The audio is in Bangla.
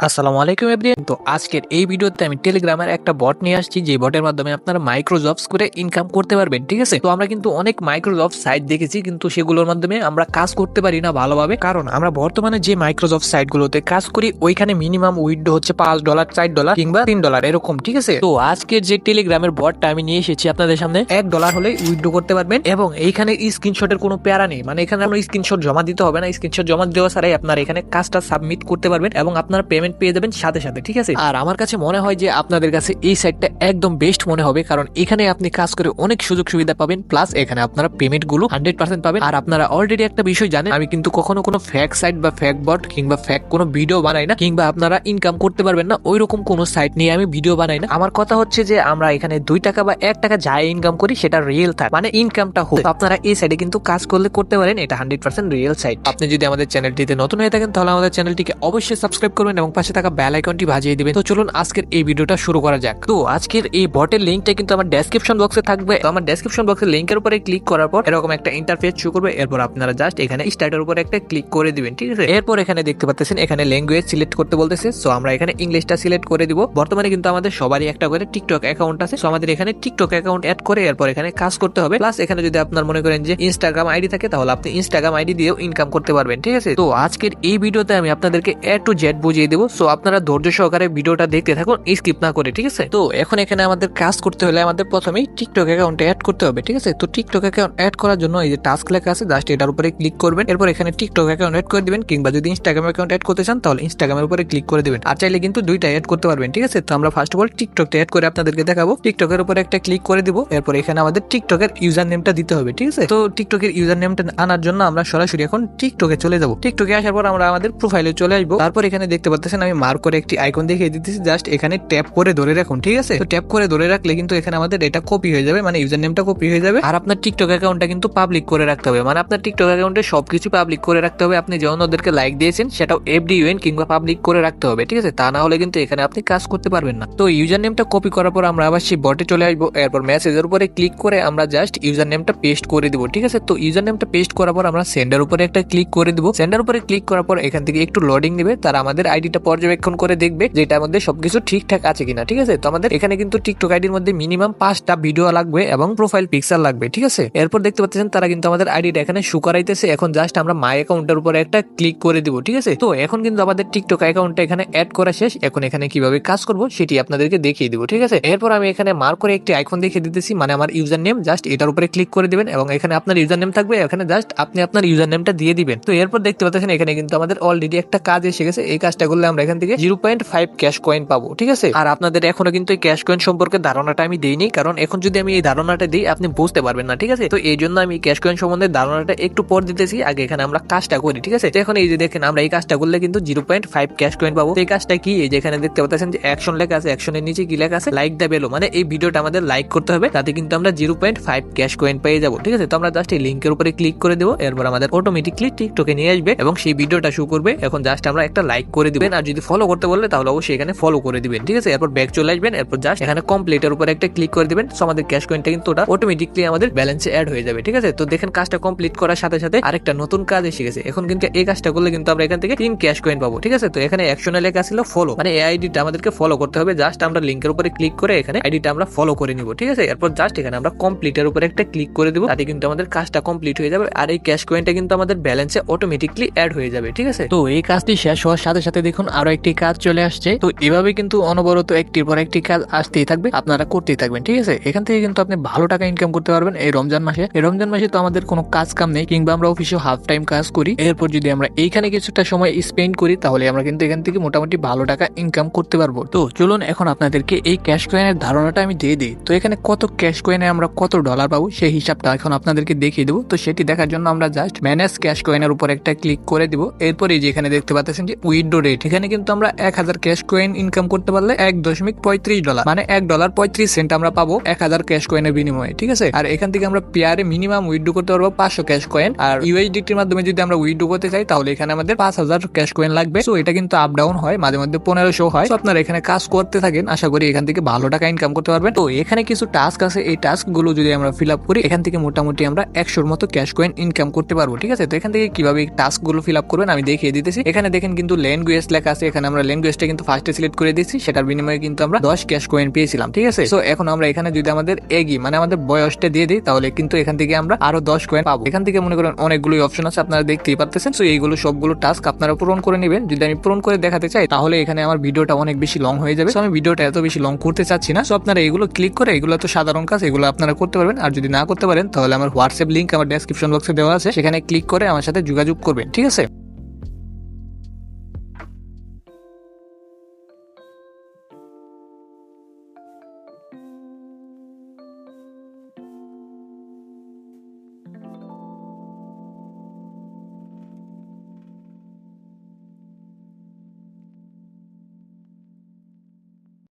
আসসালামু আলাইকুম এভরিওয়ান। তো আজকের এই ভিডিওতে আমি টেলিগ্রামের একটা বট নিয়ে আসছি, যে বটের মাধ্যমে আপনারা মাইক্রো জবস করে ইনকাম করতে পারবেন। ঠিক আছে, তো আমরা কিন্তু অনেক মাইক্রো জব সাইট দেখেছি, কিন্তু সেগুলোর মাধ্যমে আমরা কাজ করতে পারি না ভালোভাবে, কারণ আমরা বর্তমানে যে মাইক্রো জব সাইটগুলোতে কাজ করি ওইখানে মিনিমাম উইথড্র হচ্ছে $5, $4 কিংবা $3 এরকম। ঠিক আছে, তো আজকের যে টেলিগ্রামের বটটা আমি নিয়ে এসেছি আপনাদের সামনে, $1 হলে উইথড্র করতে পারবেন এবং এইখানে স্ক্রিনশটের কোনো প্যারা নেই, মানে এখানে আপনার স্ক্রিনশট জমা দিতে হবে না। স্ক্রিনশট জমা দেওয়া ছাড়াই আপনারা এখানে কাজটা সাবমিট করতে পারবেন এবং আপনার পেমেন্ট পেয়ে যাবেন সাথে সাথে। ঠিক আছে, আর আমার কাছে মনে হয় যে আপনাদের কাছে এই সাইটটা একদম বেস্ট মনে হবে, কারণ এখানে আপনি কাজ করে অনেক সুযোগ সুবিধা পাবেন, প্লাস এখানে আপনারা পেমেন্ট গুলো 100% পাবেন। আর আপনারা অলরেডি একটা বিষয় জানেন, আমি কিন্তু কখনো কোনো ফেক সাইট বা ফেক বট কিংবা ফেক কোনো ভিডিও বানাই না, কিংবা আপনারা ইনকাম করতে পারবেন না ওই রকম কোনো সাইট নিয়ে আমি ভিডিও বানাই না। আমার কথা হচ্ছে যে আমরা এখানে $2 বা $1 যাই ইনকাম করি সেটা রিয়েল থাকে, মানে ইনকামটা হোক। আপনারা এই সাইডে কিন্তু কাজ করলে করতে পারেন, এটা 100% রিয়েল সাইট। আপনি যদি আমাদের চ্যানেলটিতে নতুন হয়ে থাকেন তাহলে আমাদের চ্যানেলটিকে অবশ্যই সাবস্ক্রাইব করবেন এবং পাশে থাকা বেল আইকনটি বাজিয়ে দিবেন। তো চলুন আজকের এই ভিডিওটা শুরু করা যাক। তো আজকের এই বটের লিংকটা কিন্তু আমার ডেসক্রিপশন বক্সে থাকবে। তো আমার ডেসক্রিপশন বক্সের লিংকের উপরে ক্লিক করার পর এরকম একটা ইন্টারফেস শো করবে। এরপর আপনারা জাস্ট এখানে স্টার্টের উপরে একটা ক্লিক করে দিবেন। ঠিক আছে, এরপর এখানে দেখতে পাচ্ছেন এখানে ল্যাঙ্গুয়েজ সিলেক্ট করতে বলতেছে। সো আমরা এখানে ইংলিশটা সিলেক্ট করে দিব। বর্তমানে কিন্তু আমাদের সবারই একটা করে টিকটক অ্যাকাউন্ট আছে, সো আমাদের এখানে টিকটক অ্যাকাউন্ট অ্যাড করে এরপর এখানে কাজ করতে হবে। প্লাস এখানে যদি আপনার মনে করেন যে ইনস্টাগ্রাম আইডি থাকে তাহলে আপনি ইনস্টাগ্রাম আইডি দিয়েও ইনকাম করতে পারবেন। ঠিক আছে, তো আজকের এই ভিডিওতে আমি আপনাদেরকে A to Z বুঝিয়ে দেবো। সো আপনারা ধৈর্য সহকারে ভিডিওটা দেখতে থাকুন, স্কিপ না করে। ঠিক আছে, তো এখন এখানে আমাদের কাজ করতে হলে আমাদের প্রথমেই টিকটক অ্যাকাউন্টে অ্যাড করতে হবে। ঠিক আছে, তো টিকটক অ্যাকাউন্ট অ্যাড করার জন্য এই যে টাস্ক লেখা আছে জাস্ট এটার উপরে ক্লিক করবেন। এরপর এখানে টিকটক অ্যাকাউন্ট অ্যাড করে দিবেন, কিংবা যদি ইনস্টাগ্রাম অ্যাকাউন্ট অ্যাড করতে চান তাহলে ইনস্টাগ্রামের উপরে ক্লিক করে দিবেন। আর চাইলে কিন্তু দুইটা অ্যাড করতে পারবেন। ঠিক আছে, তো আমরা ফার্স্ট অফ অল টিকটকটা অ্যাড করে আপনাদেরকে দেখাবো। টিকটকের উপরে একটা ক্লিক করে দিব। এরপর এখানে আমাদের টিকটকের ইউজার নেমটা দিতে হবে। ঠিক আছে, তো টিকটকের ইউজার নেমটা আনার জন্য আমরা সরাসরি এখন টিকটকে চলে যাব। টিকটকে আসার পর আমরা আমাদের প্রোফাইলে চলে আসবো। তারপর এখানে দেখতে পাচ্ছেন আমি মার্ক করে একটি আইকন দেখিয়ে দিতেছি, জাস্ট এখানে ট্যাপ করে ধরে রাখুন। ঠিক আছে, তো ট্যাপ করে ধরে রাখলে কিন্তু এখানে আমাদের এটা কপি হয়ে যাবে, মানে ইউজার নেমটা কপি হয়ে যাবে। আর আপনার টিকটক অ্যাকাউন্টটা কিন্তু পাবলিক করে রাখতে হবে, মানে আপনার টিকটক অ্যাকাউন্টে সবকিছু পাবলিক করে রাখতে হবে। আপনি যেমন ওদেরকে লাইক দিয়েছেন সেটাও FDUN কিংবা পাবলিক করে রাখতে হবে। ঠিক আছে, তা না হলে কিন্তু এখানে আপনি কাজ করতে পারবেন না। তো ইউজার নেমটা কপি করার পর আমরা আবার সেই বটে চলে আসবো। এরপর মেসেজের উপরে ক্লিক করে আমরা জাস্ট ইউজার নেমটা পেস্ট করে দিব। ঠিক আছে, তো ইউজার নেমটা পেস্ট করার পর আমরা সেন্ডার উপরে একটা ক্লিক করে দিব। সেন্ডার উপরে ক্লিক করার পর এখান থেকে একটু লোডিং দিবে, তারা আমাদের আইডিটা পর্যবেক্ষণ করে দেখবে যে এটার মধ্যে সবকিছু ঠিকঠাক আছে কিনা। ঠিক আছে, তো আমাদের এখানে কিন্তু টিকটক আইডির মধ্যে মিনিমাম 5টা ভিডিও লাগবে এবং প্রোফাইল পিকচার লাগবে। ঠিক আছে, এরপর দেখতে পাচ্ছেন তারা কিন্তু আমাদের আইডিটা এখানে শো করাইতেছে। এখন জাস্ট আমরা মাই অ্যাকাউন্টের উপরে একটা ক্লিক করে দিব। ঠিক আছে, তো এখন কিন্তু আমাদের টিকটক অ্যাকাউন্টটা এখানে অ্যাড করা শেষ। এখন এখানে কিভাবে কাজ করব সেটি আপনাদেরকে দেখিয়ে দিব। ঠিক আছে, এরপর আমি এখানে মার্ক করে একটি আইকন দেখিয়ে দিতেছি, মানে আমার ইউজার নেম, জাস্ট এটার উপরে ক্লিক করে দিবেন এবং এখানে আপনার ইউজার নেম থাকবে। এখানে জাস্ট আপনি আপনার ইউজার নেমটা দিয়ে দিবেন। তো এরপর দেখতে পাচ্ছেন এখানে কিন্তু আমাদের অলরেডি একটা কাজ এসে গেছে। এই কাজটা করলে আমরা এখান থেকে 0.5 ক্যাশ কয়েন পাবো। ঠিক আছে, আর আপনাদের এখনো কিন্তু এই ক্যাশ কয়েন সম্পর্কে ধারণাটা আমি দেইনি, কারণ এখন যদি আমি এই ধারণাটা দিই আপনি বুঝতে পারবেন না। ঠিক আছে, তো এই জন্য আমি ক্যাশ কয়েন সম্বন্ধে ধারণাটা একটু পর দিতেছি, আগে এখানে আমরা কাজটা করি। ঠিক আছে, এখন এই যে দেখেন আমরা এই কাজটা করলে কিন্তু 0.5 ক্যাশ কয়েন পাবো। এই কাজটা কি, এই যে এখানে দেখতে পাচ্ছেন যে অ্যাকশন লেখা আছে, অ্যাকশনের নিচে কি লেখা আছে, লাইক দা বেলো, মানে এই ভিডিওটা আমাদের লাইক করতে হবে, তাতে কিন্তু আমরা 0.5 ক্যাশ কয়েন পেয়ে যাবো। ঠিক আছে, তো আমরা জাস্ট এই লিঙ্কের উপরে ক্লিক করে দেবো। এরপর আমাদের অটোমেটিকলি টিকটকে নিয়ে আসবে এবং সেই ভিডিওটা শো করবে। এখন জাস্ট আমরা একটা লাইক করে দিবেন, আর যদি ফলো করতে বললে তাহলে অবশ্যই এখানে ফলো করে দিবেন। ঠিক আছে, এরপর ব্যাক চলে আসবেন। এরপর জাস্ট এখানে কমপ্লিটের উপরে একটা ক্লিক করে দিবেন। সো আমাদের ক্যাশ কয়েনটা কিন্তু ওটা অটোমেটিকলি আমাদের ব্যালেন্সে অ্যাড হয়ে যাবে। ঠিক আছে, তো দেখেন কাজটা কমপ্লিট করার সাথে সাথে আরেকটা নতুন কাজ এসে গেছে। এখন কিন্তু এই কাজটা করলে কিন্তু আমরা এখান থেকে 3 ক্যাশ কয়েন পাবো। ঠিক আছে, তো এখানে অ্যাকশনে লেখা ছিল ফলো, মানে এই আইডিটা আমাদেরকে ফলো করতে হবে। জাস্ট আমরা লিঙ্কের উপরে ক্লিক করে এখানে আইডিটা আমরা ফলো করে নিব। ঠিক আছে, এরপর জাস্ট এখানে আমরা কমপ্লিটের উপরে একটা ক্লিক করে দিব, তাতে কিন্তু আমাদের কাজটা কমপ্লিট হয়ে যাবে আর এই ক্যাশ কয়েনটা কিন্তু আমাদের ব্যালেন্সে অটোমেটিকলি অ্যাড হয়ে যাবে। ঠিক আছে, তো এই কাজটি শেষ হওয়ার সাথে সাথে দেখুন আরো একটি কাজ চলে আসছে। তো এভাবে কিন্তু অনবরত একটির পর একটি কাজ আসতেই থাকবে, আপনারা করতেই থাকবেন। ঠিক আছে, এখান থেকে কিন্তু আপনি ভালো টাকা ইনকাম করতে পারবেন এই রমজান মাসে। এই রমজান মাসে তো আমাদের কোনো কাজ কাম নেই, কিংবা আমরা অফিসে হাফ টাইম কাজ করি। এরপর যদি আমরা এইখানে কিছুটা সময় স্পেন্ড করি তাহলে আমরা কিন্তু এখান থেকে মোটামুটি ভালো টাকা ইনকাম করতে পারবো। তো চলুন এখন আপনাদেরকে এই ক্যাশ কয়েনের ধারণাটা আমি দিয়ে দিই। তো এখানে কত ক্যাশ কয়েনে আমরা কত ডলার পাবো সেই হিসাবটা এখন আপনাদেরকে দেখিয়ে দেবো। তো সেটি দেখার জন্য আমরা জাস্ট ম্যানেজ ক্যাশ কয়েনের উপর একটা ক্লিক করে দিব। এরপরে যেখানে দেখতে পাচ্ছেন যে উইথড্র রেট, এখানে কিন্তু আমরা 1000 ক্যাশ কয়েন ইনকাম করতে পারলে $1.35, মানে $1.35 আমরা পাবো 1000 ক্যাশ কয়েনের বিনিময়ে। ঠিক আছে, আর এখান থেকে আমরা পেয়ারে মিনিমাম উইথড্র করতে পারবো 500 ক্যাশ কয়েন। আর USDT এর মাধ্যমে যদি আমরা উইথড্র করতে চাই তাহলে এখানে আমাদের 5000 ক্যাশ কয়েন লাগবে। সো এটা কিন্তু আপ ডাউন হয়, মাঝে মধ্যে 1500 হয়। তো আপনারা এখানে কাজ করতে থাকেন, আশা করি এখান থেকে ভালো টাকা ইনকাম করতে পারবেন। তো এখানে কিছু টাস্ক আছে, এই টাস্ক গুলো যদি আমরা ফিল আপ করি এখান থেকে মোটামুটি আমরা 100 মতো ক্যাশ কয়েন ইনকাম করতে পারবো। ঠিক আছে, তো এখান থেকে কিভাবে টাস্ক গুলো ফিল আপ করবেন আমি দেখিয়ে দিতেছি। এখানে দেখেন কিন্তু ল্যাঙ্গুয়েজ লেখা কাছে এখানে আমরা ল্যাঙ্গুয়েজটা কিন্তু ফার্স্টে সিলেক্ট করে দিয়েছি, সেটার বিনিময়ে কিন্তু আমরা 10 ক্যাশ কয়েন পেয়েছিলাম। ঠিক আছে, সো এখন আমরা এখানে যদি আমাদের এগি মানে আমাদের বয়সটা দিয়ে দিই তাহলে কিন্তু এখান থেকে আমরা আরো 10 কয়েন পাবো। এখান থেকে মনে করেন অনেকগুলোই অপশন আছে, আপনারা দেখতেই পাচ্ছেন। সো এইগুলো সবগুলো টাস্ক আপনারা পূরণ করে নেবেন। যদি আমি পূরণ করে দেখাতে চাই তাহলে এখানে আমার ভিডিওটা অনেক বেশি লং হয়ে যাবে। সো আমি ভিডিওটা এত বেশি লং করতে চাচ্ছি না। সো আপনারা এগুলো ক্লিক করে, এগুলো তো সাধারণ কাজ, এগুলো আপনারা করতে পারবেন। আর যদি না করতে পারেন তাহলে আমার হোয়াটসঅ্যাপ লিংক আমার ডেসক্রিপশন বক্সে দেওয়া আছে, সেখানে ক্লিক করে আমার সাথে যোগাযোগ করবেন। ঠিক আছে।